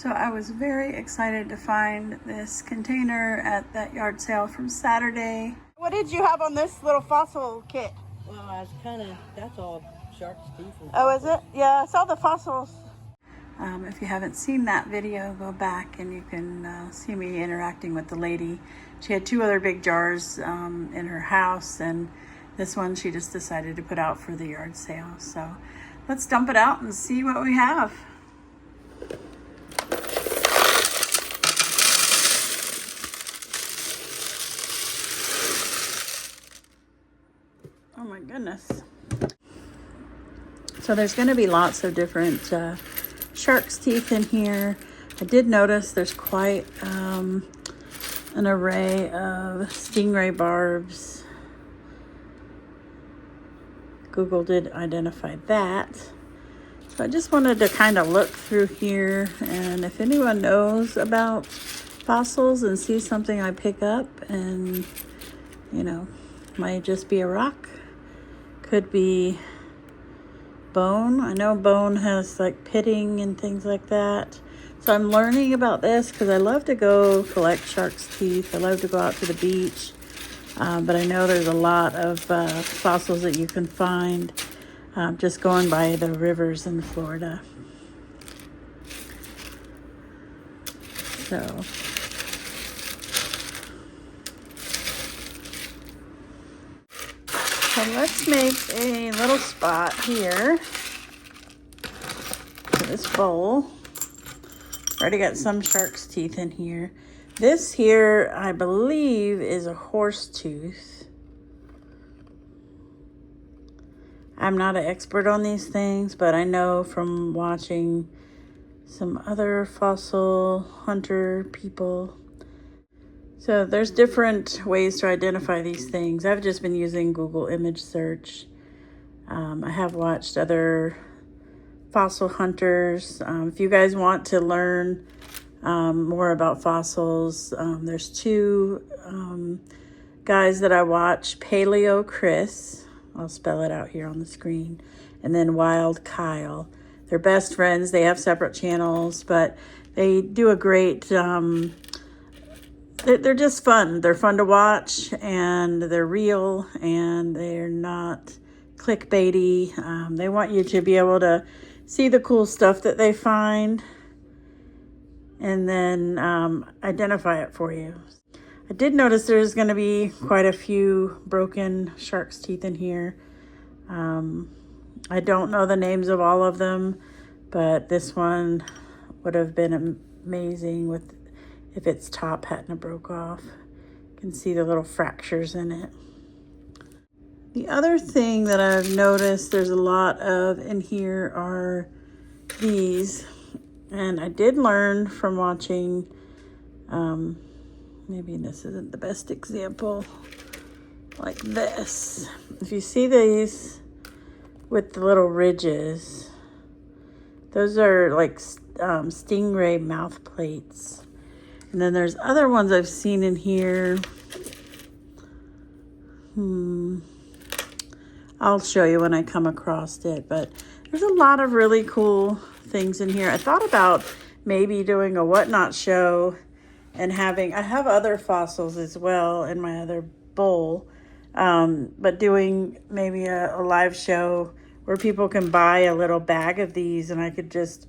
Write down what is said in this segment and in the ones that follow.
So I was very excited to find this container at that yard sale from Saturday. What did you have on this little fossil kit? Well, I was that's all shark's teeth. Oh, is it? Yeah, I saw the fossils. If you haven't seen that video, go back and you can see me interacting with the lady. She had 2 other big jars in her house, and this one she just decided to put out for the yard sale. So let's dump it out and see what we have. Oh my goodness. So there's going to be lots of different shark's teeth in here. I did notice there's quite an array of stingray barbs. Google did identify that. So I just wanted to kind of look through here, and if anyone knows about fossils and sees something I pick up and, you know, might just be a rock, could be bone. I know bone has like pitting and things like that. So I'm learning about this because I love to go collect shark's teeth. I love to go out to the beach. But I know there's a lot of fossils that you can find just going by the rivers in Florida. So let's make a little spot here for this bowl. Already got some shark's teeth in here. This here, I believe, is a horse tooth. I'm not an expert on these things, but I know from watching some other fossil hunter people. So there's different ways to identify these things. I've just been using Google image search. I have watched other fossil hunters. If you guys want to learn more about fossils, there's 2 guys that I watch, Paleo Chris, I'll spell it out here on the screen, and then Wild Kyle. They're best friends. They have separate channels, but they do a great, they're just fun. They're fun to watch, and they're real, and they're not clickbaity. They want you to be able to see the cool stuff that they find and then identify it for you. I did notice there's going to be quite a few broken shark's teeth in here. I don't know the names of all of them, but this one would have been amazing with if its top hadn't broke off. You can see the little fractures in it. The other thing that I've noticed there's a lot of in here are these. And I did learn from watching, maybe this isn't the best example, like this. If you see these with the little ridges, those are like stingray mouth plates. And then there's other ones I've seen in here. I'll show you when I come across it, but there's a lot of really cool things in here. I thought about maybe doing a whatnot show and I have other fossils as well in my other bowl, but doing maybe a live show where people can buy a little bag of these and I could just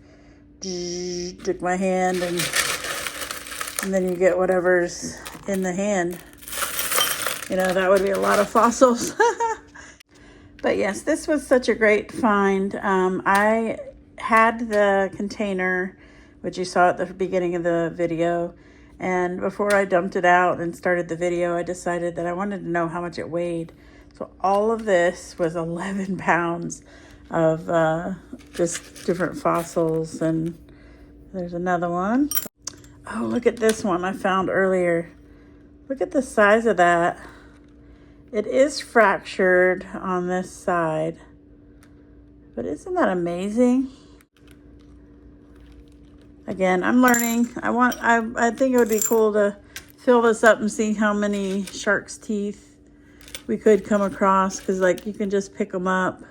stick my hand and then you get whatever's in the hand. You know, that would be a lot of fossils. But yes, this was such a great find. I had the container, which you saw at the beginning of the video, and before I dumped it out and started the video, I decided that I wanted to know how much it weighed. So all of this was 11 pounds of just different fossils, and there's another one. Oh, look at this one I found earlier. Look at the size of that. It is fractured on this side, but isn't that amazing? Again, I'm learning. I think it would be cool to fill this up and see how many shark's teeth we could come across, because like you can just pick them up.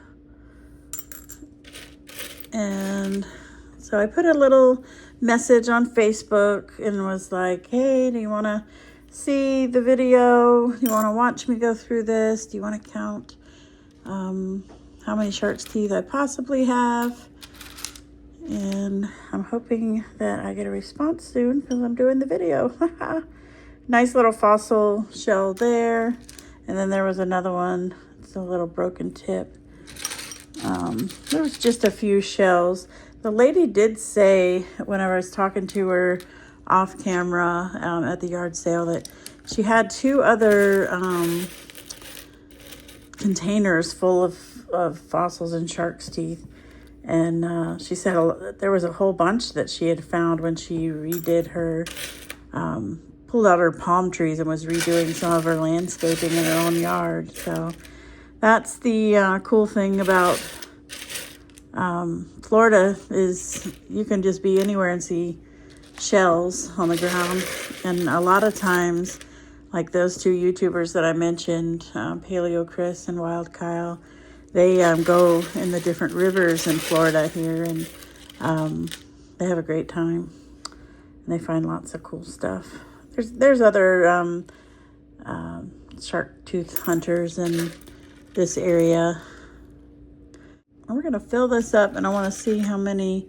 And so I put a little message on Facebook and was like, hey, do you want to see the video? Do you want to watch me go through this? Do you want to count how many shark's teeth I possibly have? And I'm hoping that I get a response soon because I'm doing the video. Nice little fossil shell there. And then there was another one. It's a little broken tip. There was just a few shells. The lady did say, when I was talking to her off camera at the yard sale, that she had 2 other containers full of fossils and shark's teeth. And she said there was a whole bunch that she had found when she redid her, pulled out her palm trees and was redoing some of her landscaping in her own yard. So that's the cool thing about Florida, is you can just be anywhere and see shells on the ground. And a lot of times, like those 2 YouTubers that I mentioned, Paleo Chris and Wild Kyle, they go in the different rivers in Florida here, and they have a great time. And they find lots of cool stuff. There's other shark tooth hunters in this area. And we're gonna fill this up, and I want to see how many.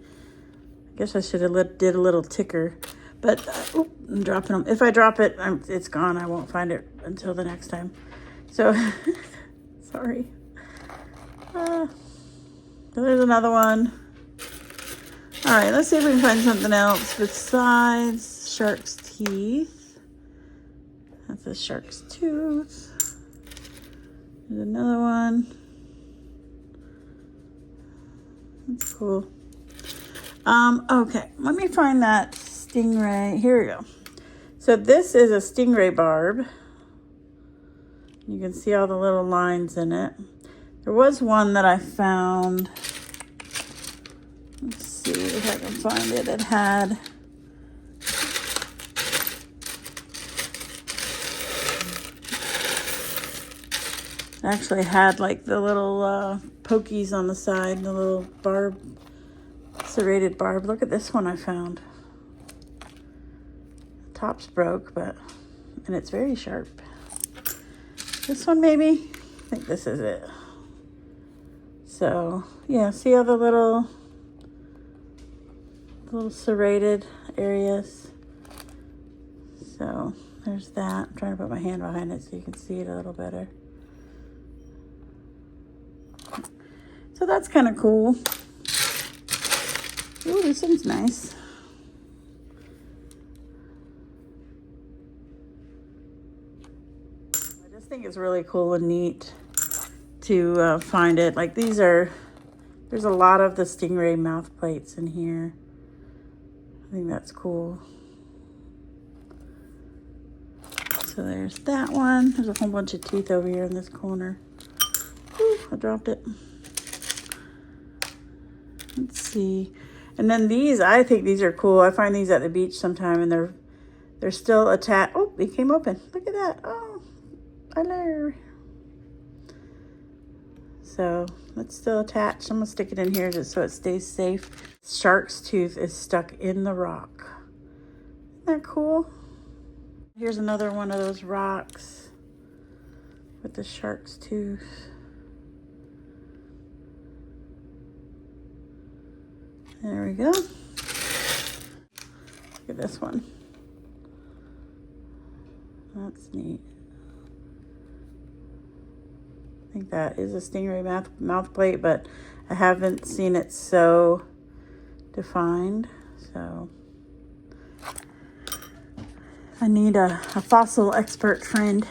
I guess I should have did a little ticker, but I'm dropping them. If I drop it, it's gone. I won't find it until the next time. So sorry. So there's another one. All right, let's see if we can find something else besides shark's teeth. That's a shark's tooth. There's another one. That's cool. Okay, let me find that stingray. Here we go. So this is a stingray barb. You can see all the little lines in it. There was one that I found. Let's see if I can find it. It had actually had like the little pokies on the side, the little barb, serrated barb. Look at this one I found. The top's broke, and it's very sharp. This one maybe? I think this is it. So yeah, see all the little serrated areas. So there's that. I'm trying to put my hand behind it so you can see it a little better. So that's kind of cool. Ooh, this one's nice. I just think it's really cool and neat to find it. Like there's a lot of the stingray mouth plates in here. I think that's cool. So there's that one. There's a whole bunch of teeth over here in this corner. Ooh, I dropped it. Let's see. And then these, I think these are cool. I find these at the beach sometime, and they're still attached. Oh, it came open. Look at that. Oh, hello. So it's still attached. I'm gonna stick it in here just so it stays safe. Shark's tooth is stuck in the rock. Isn't that cool? Here's another one of those rocks with the shark's tooth. There we go. Look at this one. That's neat. I think that is a stingray mouth plate, but I haven't seen it so defined. So I need a fossil expert friend.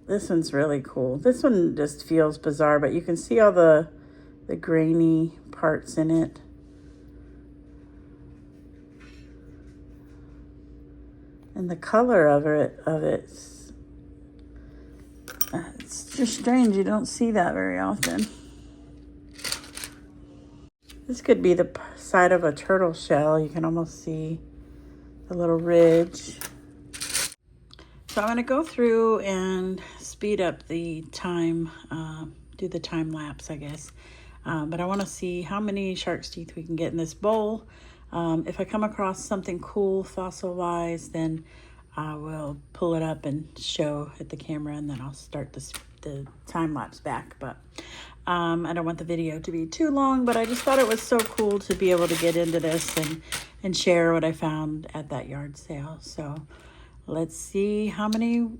This one's really cool. This one just feels bizarre, but you can see all the grainy parts in it. And the color of it's just strange. You don't see that very often. This could be the side of a turtle shell. You can almost see the little ridge. So I'm going to go through and speed up the time, do the time lapse, I guess. But I want to see how many shark's teeth we can get in this bowl. If I come across something cool fossil-wise, then I will pull it up and show at the camera, and then I'll start the time-lapse back. But I don't want the video to be too long, but I just thought it was so cool to be able to get into this and share what I found at that yard sale. So let's see how many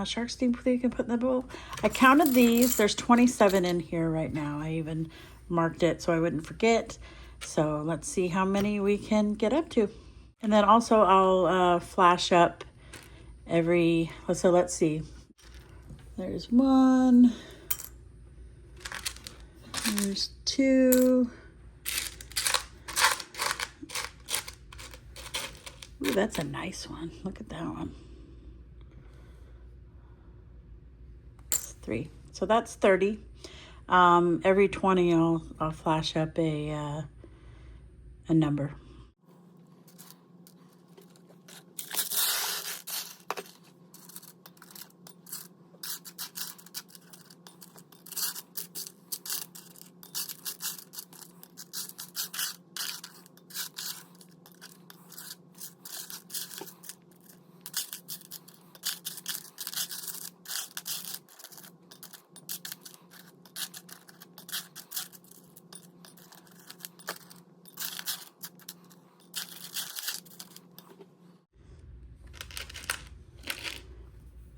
shark's teeth we can put in the bowl. I counted these. There's 27 in here right now. I even marked it so I wouldn't forget. So let's see how many we can get up to. And then also I'll flash up every, so let's see. There's 1. There's 2. Ooh, that's a nice one. Look at that one. 3. So that's 30. Every 20 I'll flash up a number.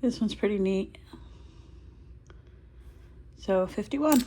This one's pretty neat. So 51.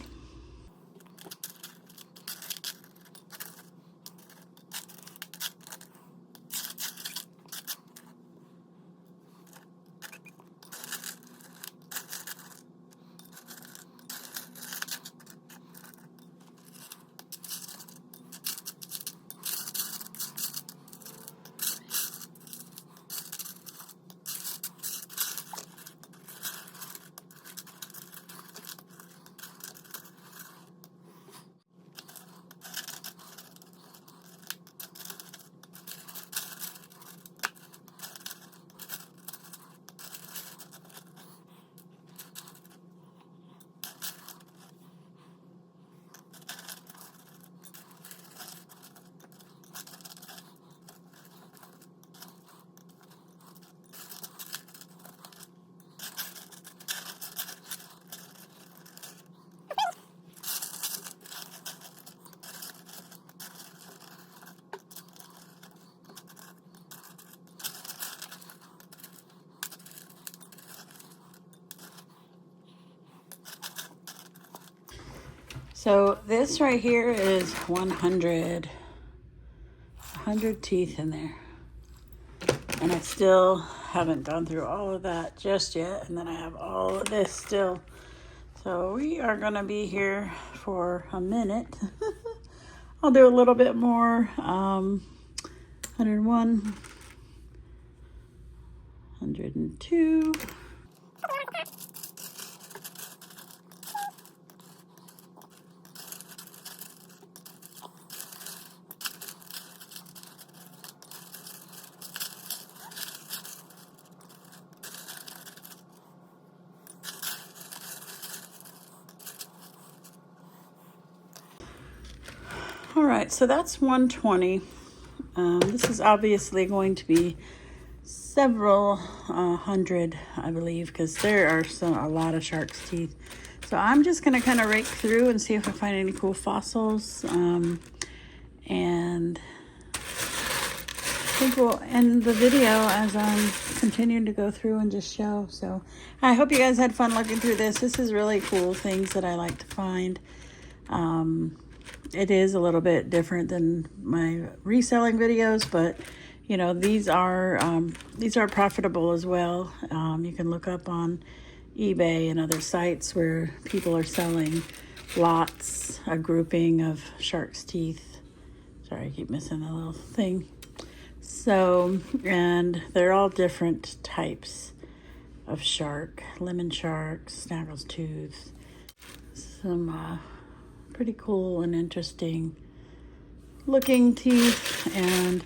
So this right here is 100 teeth in there. And I still haven't gone through all of that just yet. And then I have all of this still. So we are gonna be here for a minute. I'll do a little bit more. 101, 102. All right, so that's 120. This is obviously going to be several hundred, I believe, because there are a lot of shark's teeth. So I'm just going to kind of rake through and see if I find any cool fossils. And I think we'll end the video as I'm continuing to go through and just show. So I hope you guys had fun looking through this. This is really cool things that I like to find. It is a little bit different than my reselling videos, but you know, these are profitable as well. You can look up on eBay and other sites where people are selling lots, a grouping of shark's teeth. Sorry, I keep missing the little thing. So, and they're all different types of shark. Lemon shark, snaggletooth, some pretty cool and interesting looking teeth, and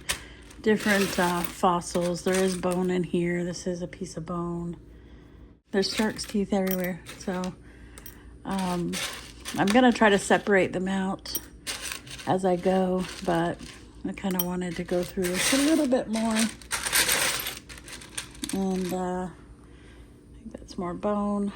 different fossils. There is bone in here. This is a piece of bone. There's shark's teeth everywhere. So I'm going to try to separate them out as I go, but I kind of wanted to go through this a little bit more. And I think that's more bone.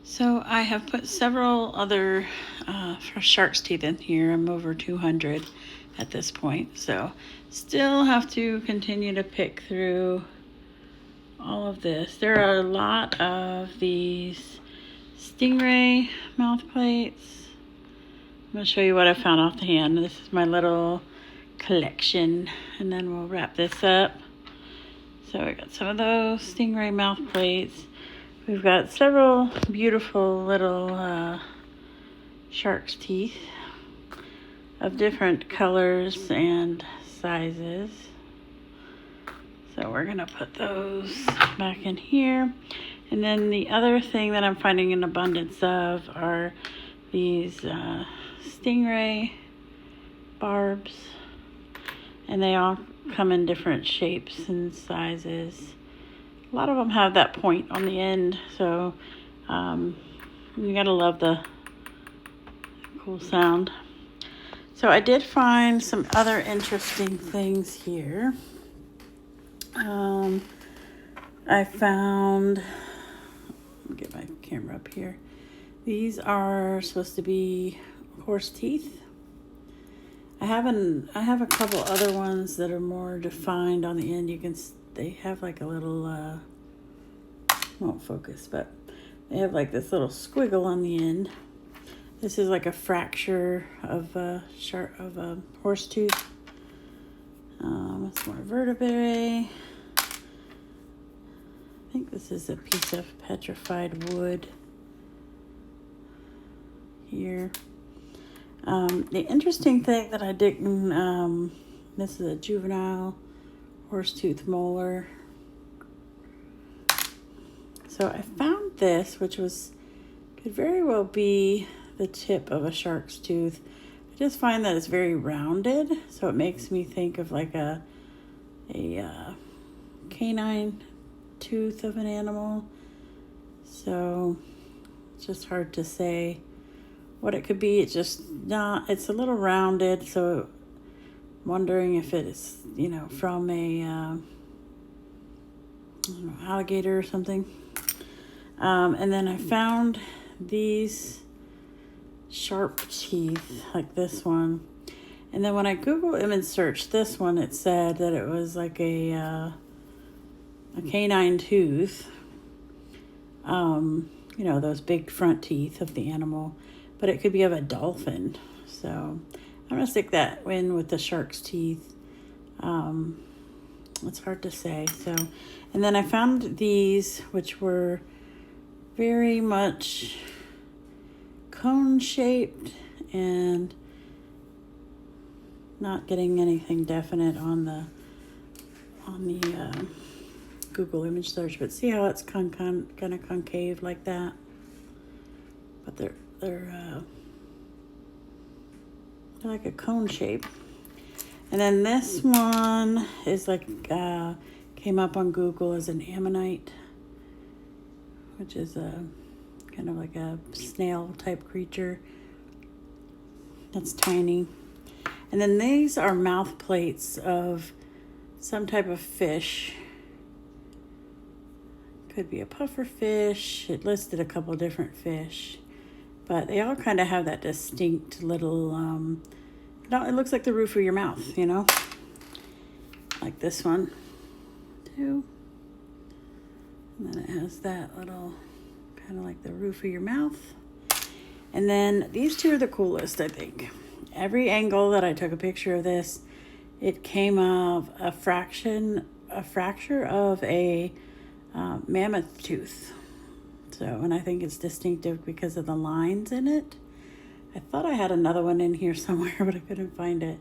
So I have put several other fresh shark's teeth in here. I'm over 200 at this point, so still have to continue to pick through all of this. There are a lot of these stingray mouth plates. I'm going to show you what I found off the hand. This is my little collection, and then we'll wrap this up. So I got some of those stingray mouth plates. We've got several beautiful little shark's teeth of different colors and sizes. So we're gonna put those back in here. And then the other thing that I'm finding an abundance of are these stingray barbs. And they all come in different shapes and sizes. A lot of them have that point on the end, so you gotta love the cool sound. So I did find some other interesting things here. I found, let me get my camera up here. These are supposed to be horse teeth. I have a couple other ones that are more defined on the end. They have like a little, won't focus, but they have like this little squiggle on the end. This is like a fracture of a horse tooth. It's more vertebrae. I think this is a piece of petrified wood here. The interesting thing that I didn't, this is a juvenile horsetooth molar. So I found this, which could very well be the tip of a shark's tooth. I just find that it's very rounded, so it makes me think of like a canine tooth of an animal. So it's just hard to say what it could be. It's a little rounded, so I'm wondering if it's, from a alligator or something. And then I found these sharp teeth like this one. And then when I Google image searched this one, it said that it was like a canine tooth. You know, those big front teeth of the animal, but it could be of a dolphin. So I'm gonna stick that in with the shark's teeth. It's hard to say. So, and then I found these, which were very much cone shaped and not getting anything definite on the Google image search, but see how it's kind of concave like that. But they're like a cone shape. And then this one is like came up on Google as an ammonite, which is a kind of like a snail type creature. That's tiny. And then these are mouth plates of some type of fish. Could be a puffer fish. It listed a couple different fish, but they all kind of have that distinct little, no, it looks like the roof of your mouth, you know, like this one too. And then it has that little kind of like the roof of your mouth. And then these two are the coolest, I think. Every angle that I took a picture of this, it came of a fracture of a mammoth tooth. So, and I think it's distinctive because of the lines in it. I thought I had another one in here somewhere, but I couldn't find it.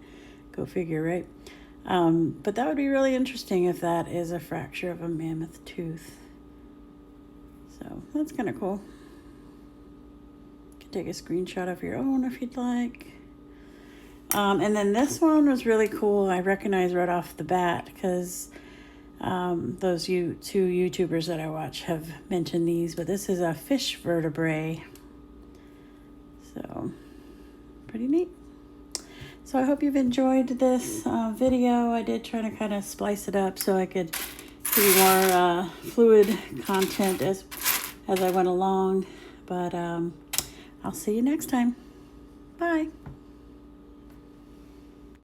Go figure, right? But that would be really interesting if that is a fracture of a mammoth tooth. So that's kind of cool. You can take a screenshot of your own if you'd like. And then this one was really cool. I recognized right off the bat because those two YouTubers that I watch have mentioned these, but this is a fish vertebrae. So pretty neat. So I hope you've enjoyed this video. I did try to kind of splice it up so I could give you more fluid content as I went along. But I'll see you next time. Bye.